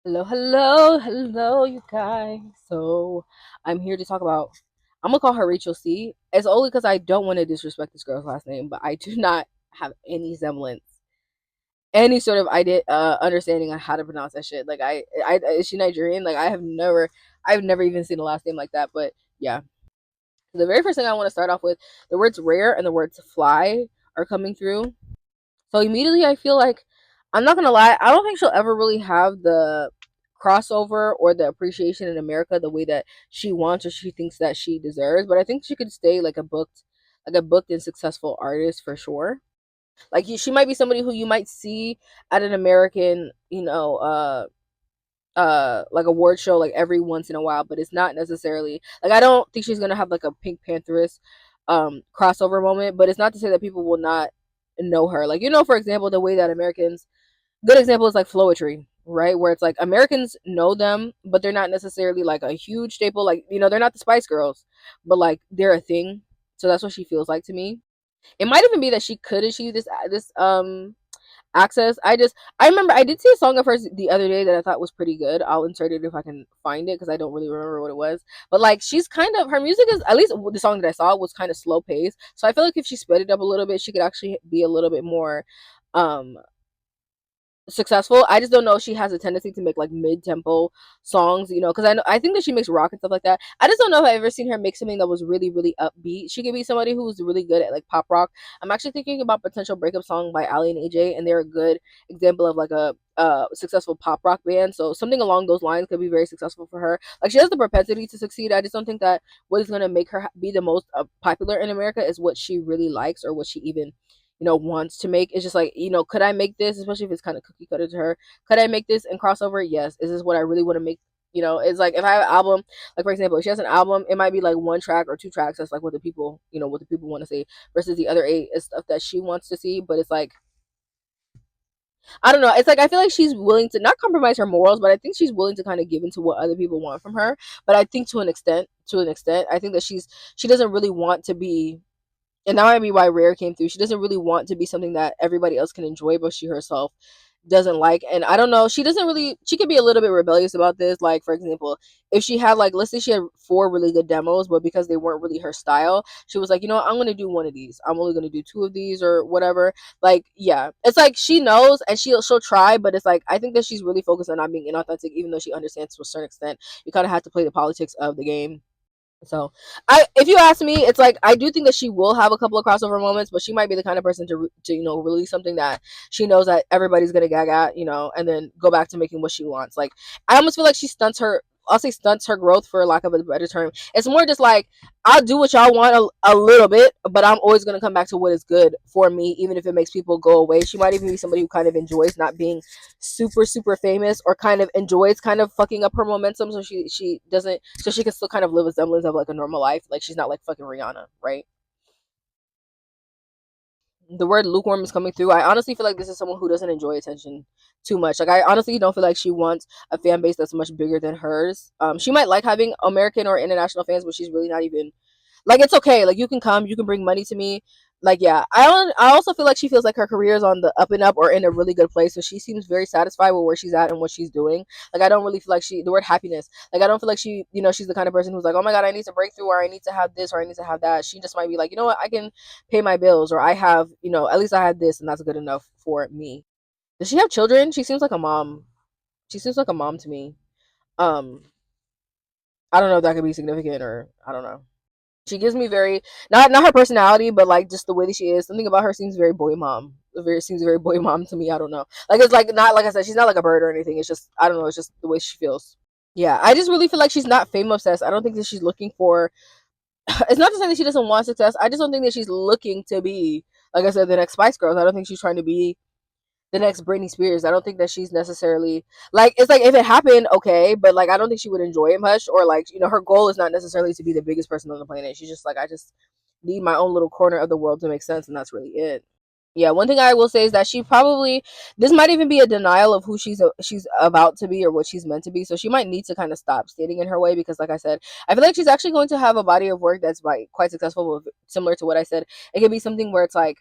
Hello, hello, hello, you guys. So I'm here to talk about. I'm gonna call her Rachel C. It's only because I don't want to disrespect this girl's last name, but I do not have any semblance, any sort of idea, understanding on how to pronounce that shit. Like, is she Nigerian? Like, I've never even seen a last name like that. But yeah, the very first thing I want to start off with, the words rare and the words fly are coming through. So immediately I feel like, I'm not gonna lie, I don't think she'll ever really have the crossover or the appreciation in America the way that she wants or she thinks that she deserves. But I think she could stay like a booked and successful artist for sure. Like she might be somebody who you might see at an American, like award show like every once in a while, but it's not necessarily like I don't think she's gonna have like a Pink Pantheress crossover moment, but it's not to say that people will not know her. Like, for example, the way that Americans, good example is like Floetry, right? Where it's like Americans know them, but they're not necessarily like a huge staple. Like, they're not the Spice Girls, but like they're a thing. So that's what she feels like to me. It might even be that she could achieve this access. I remember I did see a song of hers the other day that I thought was pretty good. I'll insert it if I can find it because I don't really remember what it was. But like she's kind of, her music is, at least the song that I saw was kind of slow paced. So I feel like if she sped it up a little bit, she could actually be a little bit more um successful. I just don't know if she has a tendency to make like mid tempo songs, because I think that she makes rock and stuff like that. I just don't know if I've ever seen her make something that was really, really upbeat. She could be somebody who's really good at like pop rock. I'm actually thinking about Potential Breakup Song by Ali and AJ, and they're a good example of like a successful pop rock band. So something along those lines could be very successful for her. Like she has the propensity to succeed. I just don't think that what is going to make her be the most popular in America is what she really likes or what she even wants to make. It's just like, could I make this, especially if it's kind of cookie cutter to her? Could I make this and crossover? Yes. Is this what I really want to make? It's like if I have an album, like for example, if she has an album, it might be like one track or two tracks. That's like what the people, what the people want to see, versus the other eight is stuff that she wants to see. But it's like, I don't know. It's like I feel like she's willing to not compromise her morals, but I think she's willing to kind of give into what other people want from her. But I think to an extent, I think that she doesn't really want to be, and that might be why Rare came through. She doesn't really want to be something that everybody else can enjoy, but she herself doesn't like. And I don't know, she could be a little bit rebellious about this. Like, for example, if she had like, let's say she had four really good demos, but because they weren't really her style, she was like, I'm going to do one of these. I'm only going to do two of these or whatever. Like, yeah, it's like she knows and she'll try, but it's like, I think that she's really focused on not being inauthentic, even though she understands to a certain extent. You kind of have to play the politics of the game. So, if you ask me, it's like I do think that she will have a couple of crossover moments, but she might be the kind of person to release something that she knows that everybody's gonna gag at, and then go back to making what she wants. Like I almost feel like she stunts her. I'll say stunts her growth for lack of a better term. It's more just like I'll do what y'all want a little bit, but I'm always gonna come back to what is good for me, even if it makes people go away. She might even be somebody who kind of enjoys not being super super famous, or kind of enjoys kind of fucking up her momentum, so she doesn't, so she can still kind of live a semblance of like a normal life. Like she's not like fucking Rihanna, right? The word lukewarm is coming through. I honestly feel like this is someone who doesn't enjoy attention too much. Like I honestly don't feel like she wants a fan base that's much bigger than hers. She might like having American or international fans, but she's really not even, like, it's okay. Like you can come, you can bring money to me. Like yeah, I also feel like she feels like her career is on the up and up or in a really good place. So she seems very satisfied with where she's at and what she's doing. Like I don't really feel like the word happiness. Like I don't feel like she's the kind of person who's like, oh my god, I need to break through, or I need to have this, or I need to have that. She just might be like, you know what, I can pay my bills, or I have, at least I have this, and that's good enough for me. Does she have children? She seems like a mom. She seems like a mom to me. Um, I don't know if that could be significant, or I don't know. She gives me very, not her personality, but like just the way that she is. Something about her seems very boy mom. Seems very boy mom to me. I don't know. Like it's like not, like I said, she's not like a bird or anything. It's just, I don't know. It's just the way she feels. Yeah, I just really feel like she's not fame obsessed. I don't think that she's looking for. It's not to say that she doesn't want success. I just don't think that she's looking to be, like I said, the next Spice Girls. I don't think she's trying to be the next Britney Spears. I don't think that she's necessarily, like, it's like if it happened, okay, but like I don't think she would enjoy it much, or like, her goal is not necessarily to be the biggest person on the planet. She's just like, I just need my own little corner of the world to make sense, and that's really it. Yeah, one thing I will say is that she probably, this might even be a denial of who she's about to be or what she's meant to be. So she might need to kind of stop standing in her way, because like I said, I feel like she's actually going to have a body of work that's like quite successful, similar to what I said. It could be something where it's like,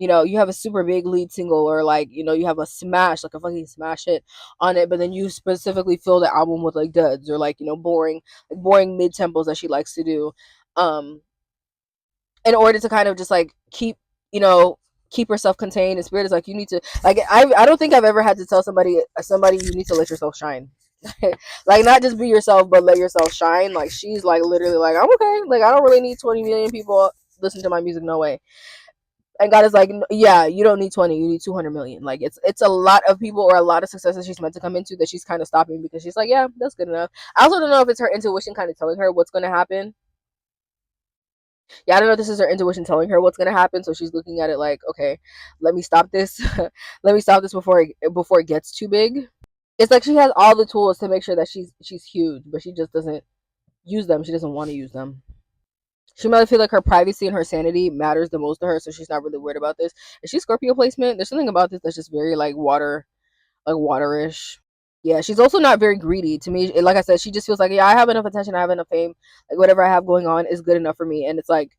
you have a super big lead single, or like, you have a smash, like a fucking smash hit on it, but then you specifically fill the album with like duds, or like, boring mid tempos that she likes to do, um, in order to kind of just like you know, keep herself contained. And Spirit is like, you need to, like, I don't think I've ever had to tell somebody you need to let yourself shine. Like, not just be yourself, but let yourself shine. Like, she's like literally like, I'm okay. Like, I don't really need 20 million people listen to my music. No way. And God is like, yeah, you don't need 20, you need 200 million. Like, it's a lot of people, or a lot of success that she's meant to come into, that she's kind of stopping, because she's like, yeah, that's good enough. I also don't know if it's her intuition kind of telling her what's going to happen. Yeah, I don't know if this is her intuition telling her what's going to happen, so she's looking at it like, okay, let me stop this. Let me stop this before it gets too big. It's like she has all the tools to make sure that she's huge, but she just doesn't use them. She doesn't want to use them. She might feel like her privacy and her sanity matters the most to her, so she's not really worried about this. Is she Scorpio placement? There's something about this that's just very like water, like waterish. Yeah, she's also not very greedy. To me, like I said, she just feels like, yeah, I have enough attention, I have enough fame, like whatever I have going on is good enough for me. And it's like,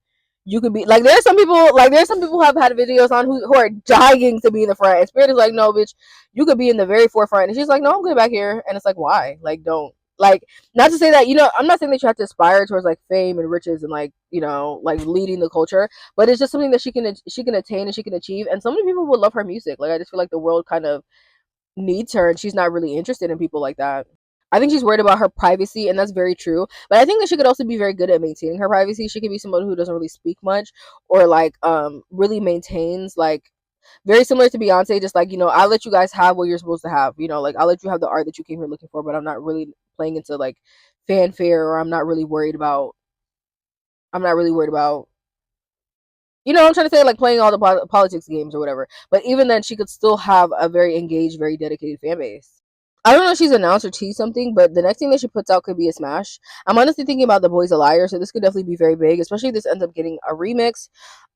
you could be like, there's some people who have had videos on who are dying to be in the front, and Spirit is like, no, bitch, you could be in the very forefront. And she's like, no, I'm good back here. And it's like, why? Like, don't, like, not to say that, I'm not saying that you have to aspire towards like fame and riches and like, like leading the culture, but it's just something that she can attain and she can achieve. And so many people will love her music. Like, I just feel like the world kind of needs her, and she's not really interested in people like that. I think she's worried about her privacy, and that's very true. But I think that she could also be very good at maintaining her privacy. She could be someone who doesn't really speak much, or like really maintains, like very similar to Beyonce, just like, I'll let you guys have what you're supposed to have. Like, I'll let you have the art that you came here looking for, but I'm not really playing into like fanfare, or I'm not really worried about I'm trying to say, like, playing all the politics games or whatever. But even then, she could still have a very engaged, very dedicated fan base. I don't know if she's announced or teased something, but the next thing that she puts out could be a smash. I'm honestly thinking about The Boy's a Liar, so this could definitely be very big, especially if this ends up getting a remix,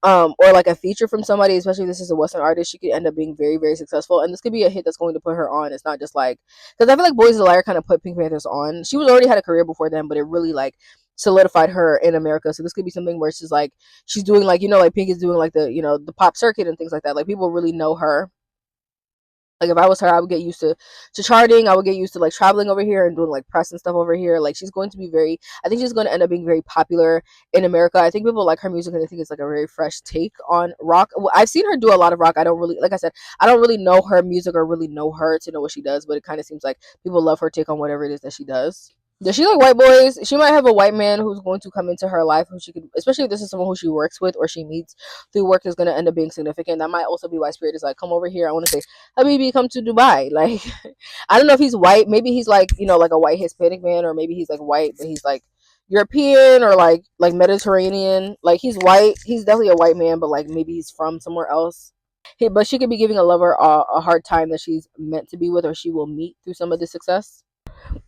or like a feature from somebody, especially if this is a Western artist. She could end up being very, very successful, and this could be a hit that's going to put her on. It's not just like, because I feel like Boy's a Liar kind of put Pink Panthers on. She was already had a career before then, but it really like solidified her in America. So this could be something where she's like, she's doing like, like Pink is doing like the pop circuit and things like that. Like, people really know her. Like, if I was her, I would get used to charting. I would get used to like traveling over here and doing like press and stuff over here. Like, she's going to be very, I think she's going to end up being very popular in America. I think people like her music, and I think it's like a very fresh take on rock. I've seen her do a lot of rock. I don't really, like I said, I don't really know her music or really know her to know what she does, but it kind of seems like people love her take on whatever it is that she does. Does she like white boys? She might have a white man who's going to come into her life, who she could, especially if this is someone who she works with or she meets through work, is going to end up being significant. That might also be why Spirit is like, come over here. I want to say, Habibi, come to Dubai. Like, I don't know if he's white. Maybe he's like, like a white Hispanic man, or maybe he's like white, but he's like European, or like Mediterranean. Like, he's white. He's definitely a white man, but like maybe he's from somewhere else. But she could be giving a lover a hard time that she's meant to be with, or she will meet through some of the success.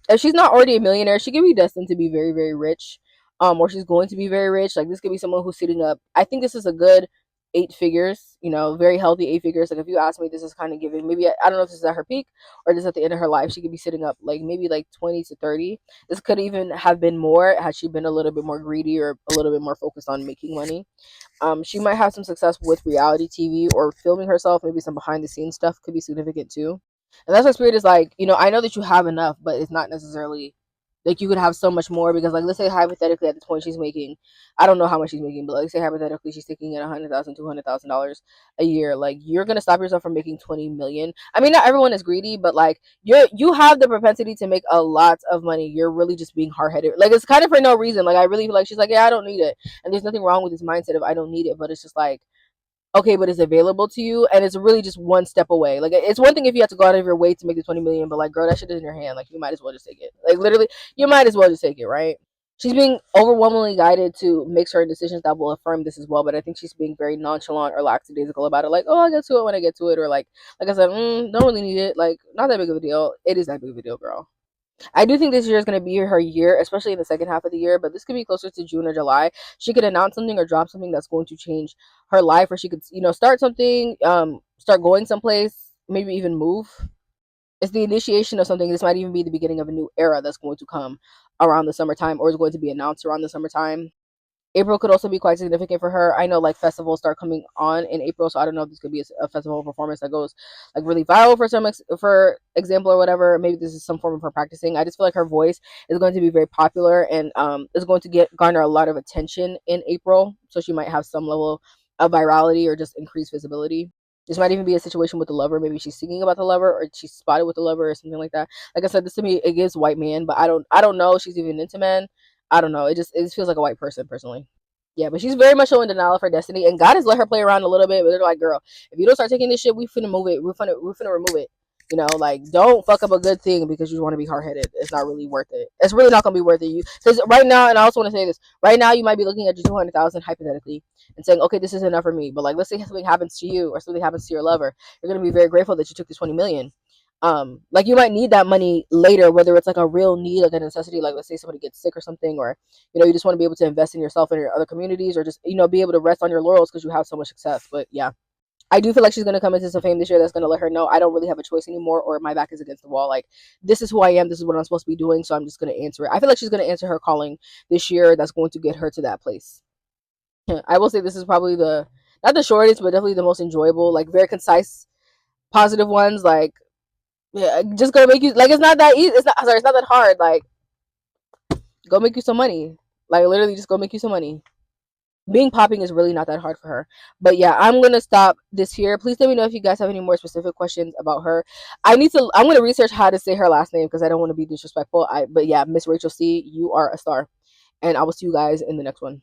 If she's not already a millionaire, she could be destined to be very, very rich. Or she's going to be very rich. Like, this could be someone who's sitting up. I think this is a good 8 figures, very healthy 8 figures. Like, if you ask me, this is kind of giving, maybe, I don't know if this is at her peak or this is at the end of her life. She could be sitting up like maybe like 20 to 30. This could even have been more had she been a little bit more greedy or a little bit more focused on making money. She might have some success with reality TV or filming herself. Maybe some behind the scenes stuff could be significant too. And that's why Spirit is like, I know that you have enough, but it's not necessarily like you could have so much more, because like, let's say hypothetically at this point she's making, I don't know how much she's making, but let's say hypothetically she's taking in $100,000, $200,000 a year. Like, you're gonna stop yourself from making 20 million. I mean, not everyone is greedy, but like, you have the propensity to make a lot of money. You're really just being hard headed. Like, it's kind of for no reason. Like, I really feel like she's like, yeah, I don't need it, and there's nothing wrong with this mindset of I don't need it, but it's just like, okay, but it's available to you, and it's really just one step away. Like, it's one thing if you have to go out of your way to make the 20 million, but like, girl, that shit is in your hand. Like, you might as well just take it. Like, literally, you might as well just take it, right? She's being overwhelmingly guided to make certain decisions that will affirm this as well, but I think she's being very nonchalant or lackadaisical about it. Like, oh, I get to it when I get to it, or like I said, don't really need it. Like, not that big of a deal. It is that big of a deal, girl. I do think this year is going to be her year, especially in the second half of the year, but this could be closer to June or July. She could announce something or drop something that's going to change her life, or she could, start something, start going someplace, maybe even move. It's the initiation of something. This might even be the beginning of a new era that's going to come around the summertime, or is going to be announced around the summertime. April could also be quite significant for her. I know like festivals start coming on in April, so I don't know if this could be a festival performance that goes like really viral for for example or whatever. Maybe this is some form of her practicing. I just feel like her voice is going to be very popular and is going to get garner a lot of attention in April. So she might have some level of virality or just increased visibility. This might even be a situation with the lover. Maybe she's singing about the lover, or she's spotted with the lover, or something like that. Like I said, this to me it gives white man, but I don't know if she's even into men. I don't know. It just feels like a white person personally. Yeah, but she's very much so in denial of her destiny, and God has let her play around a little bit. But they're like, "Girl, if you don't start taking this shit, we finna move it. We finna remove it. You know, like don't fuck up a good thing because you want to be hard headed. It's not really worth it. It's really not gonna be worth it. You because right now, and I also want to say this. Right now, you might be looking at your 200,000 hypothetically and saying, "Okay, this is enough for me." But like, let's say something happens to you or something happens to your lover, you're gonna be very grateful that you took the 20 million. Like you might need that money later, whether it's like a real need, like a necessity, like let's say somebody gets sick or something, or you just want to be able to invest in yourself and your other communities, or just be able to rest on your laurels because you have so much success. But yeah, I do feel like she's going to come into some fame this year that's going to let her know I don't really have a choice anymore, or my back is against the wall. Like this is who I am, this is what I'm supposed to be doing, so I'm just going to answer it. I feel like she's going to answer her calling this year that's going to get her to that place. I will say this is probably the not the shortest but definitely the most enjoyable, like very concise positive ones. Like yeah, just gonna make you like it's not that easy. It's not, sorry, it's not that hard. Like go make you some money. Like literally just go make you some money. Being popping is really not that hard for her. But yeah, I'm gonna stop this here. Please let me know if you guys have any more specific questions about her. I'm gonna research how to say her last name because I don't want to be disrespectful. But yeah, Miss Rachel C, you are a star. And I will see you guys in the next one.